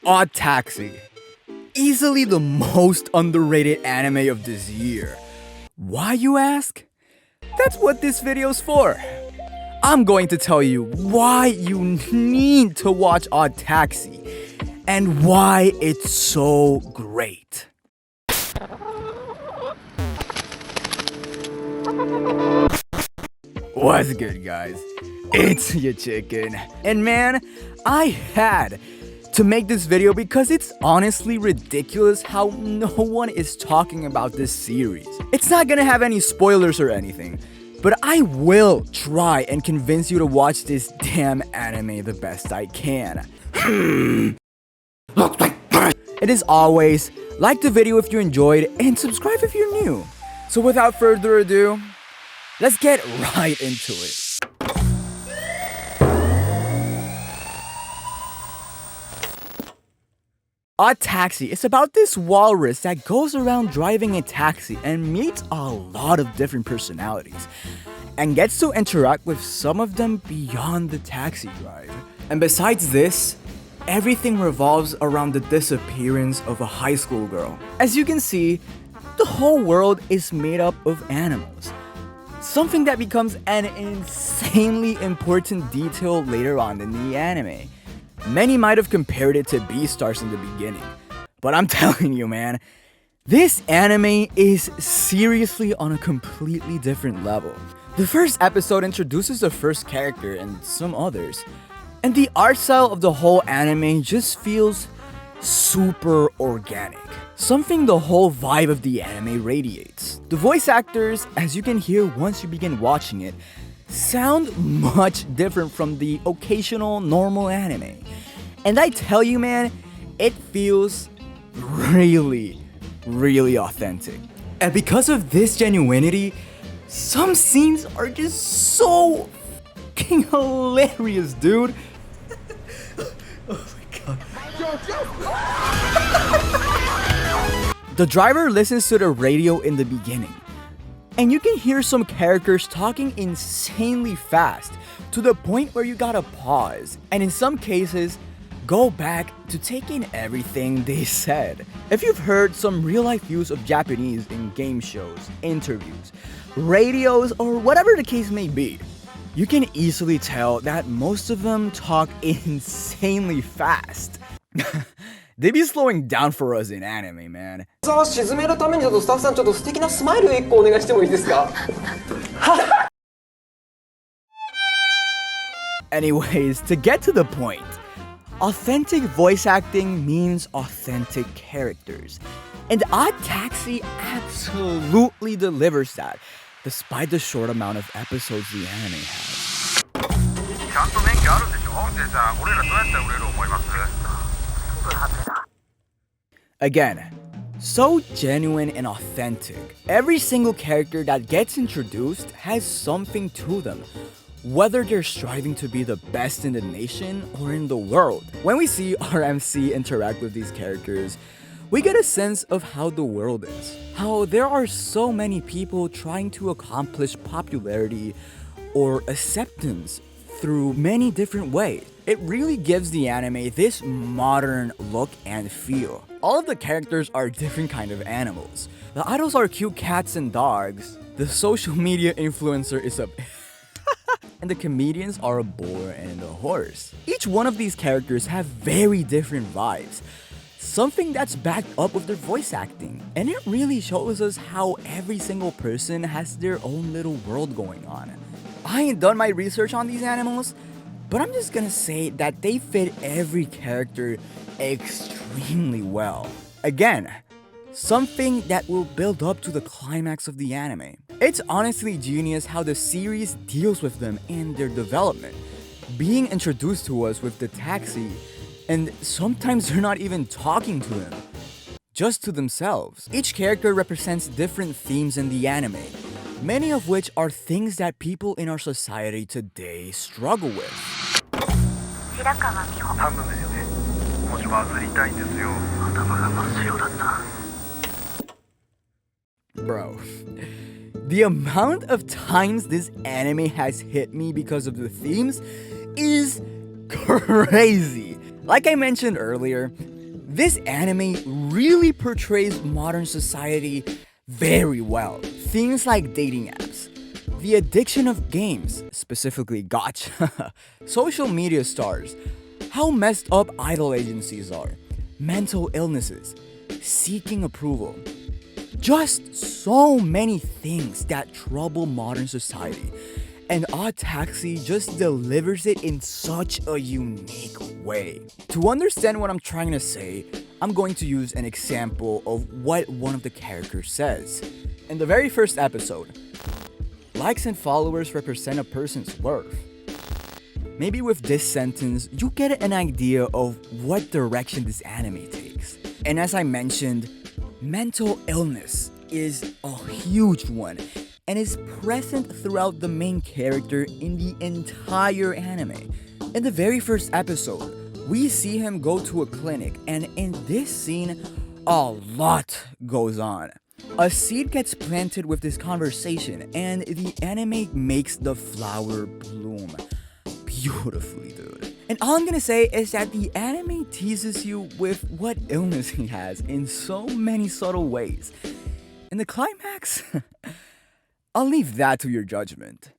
Odd Taxi. Easily the most underrated anime of this year. Why, you ask? That's what this video's for. I'm going to tell you why you need to watch Odd Taxi and why it's so great. What's good, guys? It's Yoshiken. And man, I had to make this video because it's honestly ridiculous how no one is talking about this series. It's not gonna have any spoilers or anything, but I will try and convince you to watch this damn anime the best I can. It is always, like the video if you enjoyed and subscribe if you're new. So without further ado, let's get right into it. Odd Taxi is about this walrus that goes around driving a taxi and meets a lot of different personalities and gets to interact with some of them beyond the taxi drive. And besides this, everything revolves around the disappearance of a high school girl. As you can see, the whole world is made up of animals. Something that becomes an insanely important detail later on in the anime. Many might have compared it to Beastars in the beginning, but I'm telling you, man, this anime is seriously on a completely different level. The first episode introduces the first character and some others, and the art style of the whole anime just feels super organic. Something the whole vibe of the anime radiates. The voice actors, as you can hear once you begin watching it, sound much different from the occasional normal anime. And I tell you, man, it feels really authentic. And because of this genuinity, some scenes are just so fucking hilarious, dude. Oh my god. The driver listens to the radio in the beginning, and you can hear some characters talking insanely fast to the point where you gotta pause, and in some cases, go back to take in everything they said. If you've heard some real-life use of Japanese in game shows, interviews, radios, or whatever the case may be, you can easily tell that most of them talk insanely fast. They be slowing down for us in anime, man. Anyways, to get to the point, authentic voice acting means authentic characters. And Odd Taxi absolutely delivers that, despite the short amount of episodes the anime has. Again, so genuine and authentic. Every single character that gets introduced has something to them, whether they're striving to be the best in the nation or in the world. When we see our MC interact with these characters, we get a sense of how the world is. How there are so many people trying to accomplish popularity or acceptance through many different ways. It really gives the anime this modern look and feel. All of the characters are different kind of animals. The idols are cute cats and dogs. The social media influencer is a and the comedians are a boar and a horse. Each one of these characters have very different vibes. Something that's backed up with their voice acting. And it really shows us how every single person has their own little world going on. I ain't done my research on these animals, but I'm just gonna say that they fit every character extremely well. Again, something that will build up to the climax of the anime. It's honestly genius how the series deals with them and their development, being introduced to us with the taxi, and sometimes they're not even talking to them, just to themselves. Each character represents different themes in the anime, many of which are things that people in our society today struggle with. Bro, the amount of times this anime has hit me because of the themes is crazy. Like I mentioned earlier, This anime really portrays modern society very well. Things like dating apps, the addiction of games, specifically gacha, social media stars, how messed up idol agencies are, mental illnesses, seeking approval. Just so many things that trouble modern society. And Odd Taxi just delivers it in such a unique way. To understand what I'm trying to say, I'm going to use an example of what one of the characters says. In the very first episode, likes and followers represent a person's worth. Maybe with this sentence, you get an idea of what direction this anime takes. And as I mentioned, mental illness is a huge one and is present throughout the main character in the entire anime. In the very first episode, we see him go to a clinic, and in this scene, a lot goes on. A seed gets planted with this conversation, and the anime makes the flower bloom beautifully, dude. And all I'm gonna say is that the anime teases you with what illness he has in so many subtle ways. In the climax, I'll leave that to your judgment.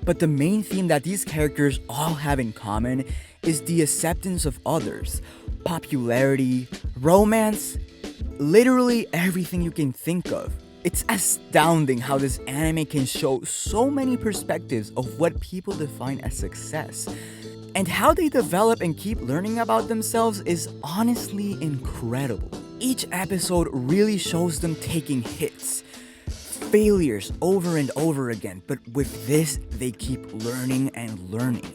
But the main theme that these characters all have in common is the acceptance of others, popularity, romance, literally everything you can think of. It's astounding how this anime can show so many perspectives of what people define as success. And how they develop and keep learning about themselves is honestly incredible. Each episode really shows them taking hits, failures over and over again, but with this, they keep learning and learning.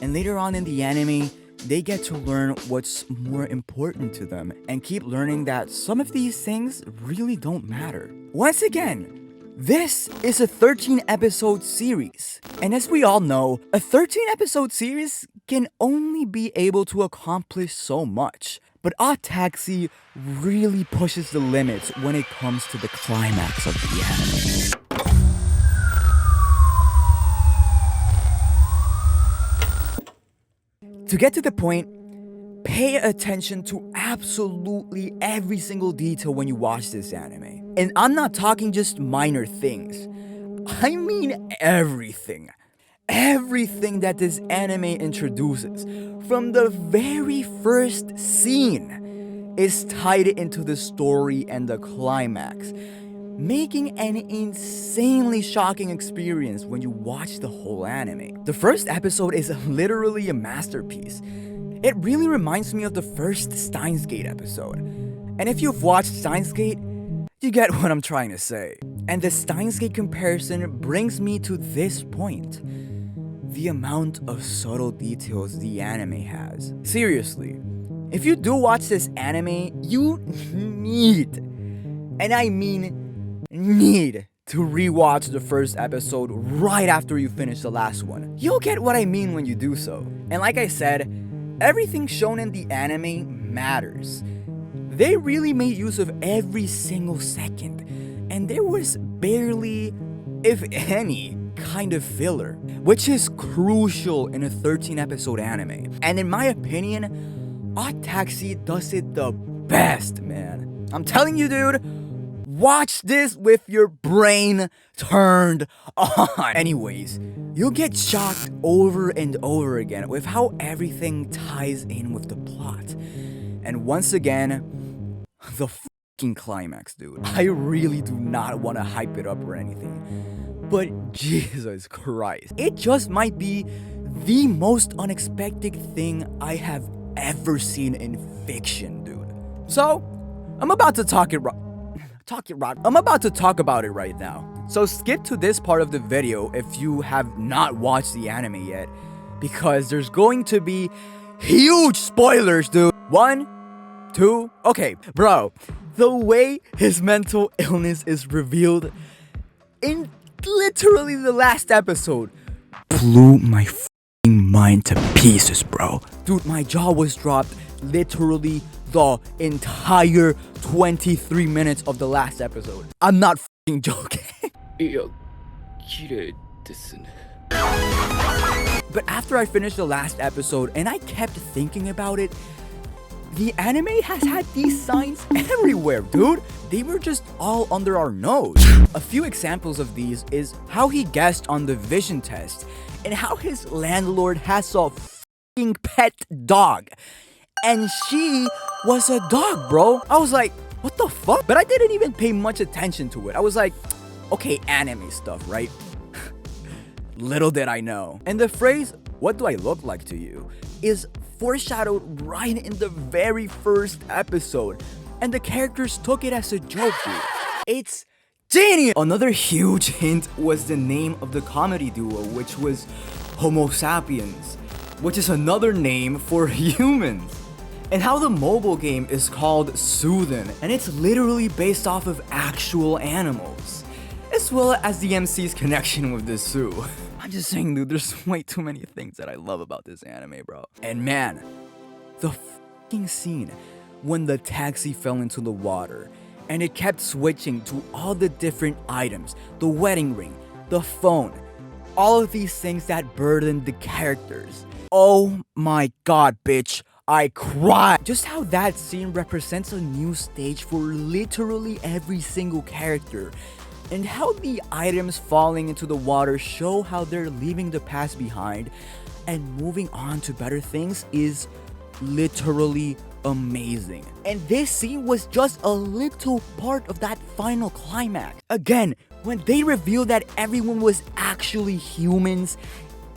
And later on in the anime, they get to learn what's more important to them and keep learning that some of these things really don't matter. Once again, this is a 13-episode series. And as we all know, a 13-episode series can only be able to accomplish so much. But Odd Taxi really pushes the limits when it comes to the climax of the anime. To get to the point, pay attention to absolutely every single detail when you watch this anime. And I'm not talking just minor things. I mean everything. Everything that this anime introduces, from the very first scene, is tied into the story and the climax, making an insanely shocking experience when you watch the whole anime. The first episode is literally a masterpiece. It really reminds me of the first Steins Gate episode. And if you've watched Steins Gate, you get what I'm trying to say. And the Steins Gate comparison brings me to this point. The amount of subtle details the anime has. Seriously, if you do watch this anime, you need, and I mean need, to rewatch the first episode right after you finish the last one. You'll get what I mean when you do so. And like I said, everything shown in the anime matters. They really made use of every single second, and there was barely, if any, kind of filler, which is crucial in a 13-episode anime. And in my opinion, Odd Taxi does it the best, man. I'm telling you, dude, watch this with your brain turned on. Anyways, you'll get shocked over and over again with how everything ties in with the plot. And once again, the fucking climax, dude. I really do not want to hype it up or anything, but Jesus Christ, it just might be the most unexpected thing I have ever seen in fiction, dude. So, I'm about to talk about it right now. So skip to this part of the video if you have not watched the anime yet, because there's going to be huge spoilers, dude. 1, 2, okay, bro. The way his mental illness is revealed in literally the last episode blew my f***ing mind to pieces, bro. Dude, my jaw was dropped literally the entire 23 minutes of the last episode. I'm not f***ing joking. But after I finished the last episode and I kept thinking about it, The anime has had these signs everywhere, dude. They were just all under our nose. A few examples of these is how he guessed on the vision test and how his landlord has a f***ing pet dog. And she was a dog, bro. I was like, what the fuck? But I didn't even pay much attention to it. I was like, okay, anime stuff, right? Little did I know. And the phrase, "what do I look like to you?" is foreshadowed right in the very first episode. And the characters took it as a joke, dude. It's genius! Another huge hint was the name of the comedy duo, which was Homo sapiens, which is another name for humans. And how the mobile game is called Soothin', and it's literally based off of actual animals, as well as the MC's connection with the zoo. I'm just saying, dude, there's way too many things that I love about this anime, bro. And man, the f***ing scene when the taxi fell into the water, and it kept switching to all the different items, the wedding ring, the phone, all of these things that burdened the characters. Oh my god, bitch. I cried. Just how that scene represents a new stage for literally every single character, and how the items falling into the water show how they're leaving the past behind and moving on to better things is literally amazing. And this scene was just a little part of that final climax. Again, when they reveal that everyone was actually humans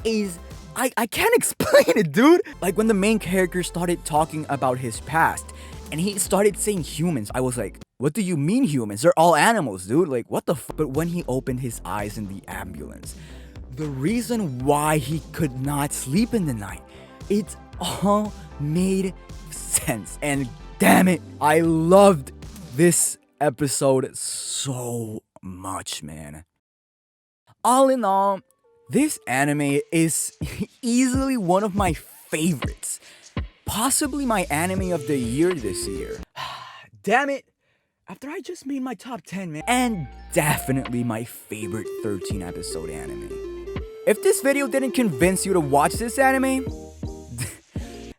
is I can't explain it, dude. Like when the main character started talking about his past and he started saying humans, I was like, what do you mean humans? They're all animals, dude. Like, what the f? But when he opened his eyes in the ambulance, the reason why he could not sleep in the night, it all made sense. And damn it, I loved this episode so much, man. All in all, this anime is easily one of my favorites. Possibly my anime of the year this year. Damn it. After I just made my top 10, man. And definitely my favorite 13 episode anime. If this video didn't convince you to watch this anime,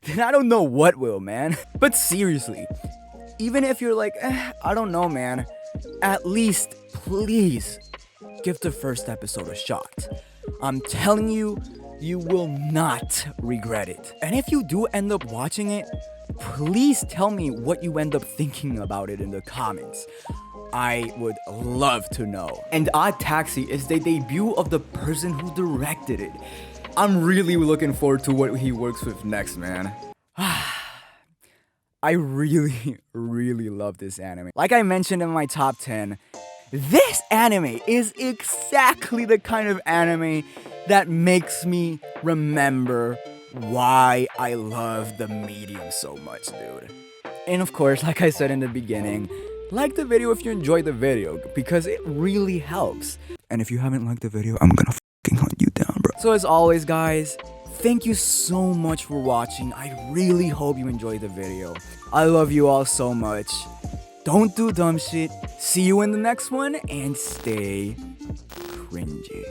then I don't know what will, man. But seriously, even if you're like, I don't know, man, at least, please, give the first episode a shot. I'm telling you, you will not regret it. And if you do end up watching it, please tell me what you end up thinking about it in the comments. I would love to know. And Odd Taxi is the debut of the person who directed it. I'm really looking forward to what he works with next, man. I really, really love this anime. Like I mentioned in my top 10, this anime is exactly the kind of anime that makes me remember why I love the medium so much, dude. And of course, like I said in the beginning, like the video if you enjoyed the video, because it really helps. And if you haven't liked the video, I'm gonna fucking hunt you down, bro. So as always, guys, thank you so much for watching. I really hope you enjoyed the video. I love you all so much. Don't do dumb shit. See you in the next one, and stay cringy.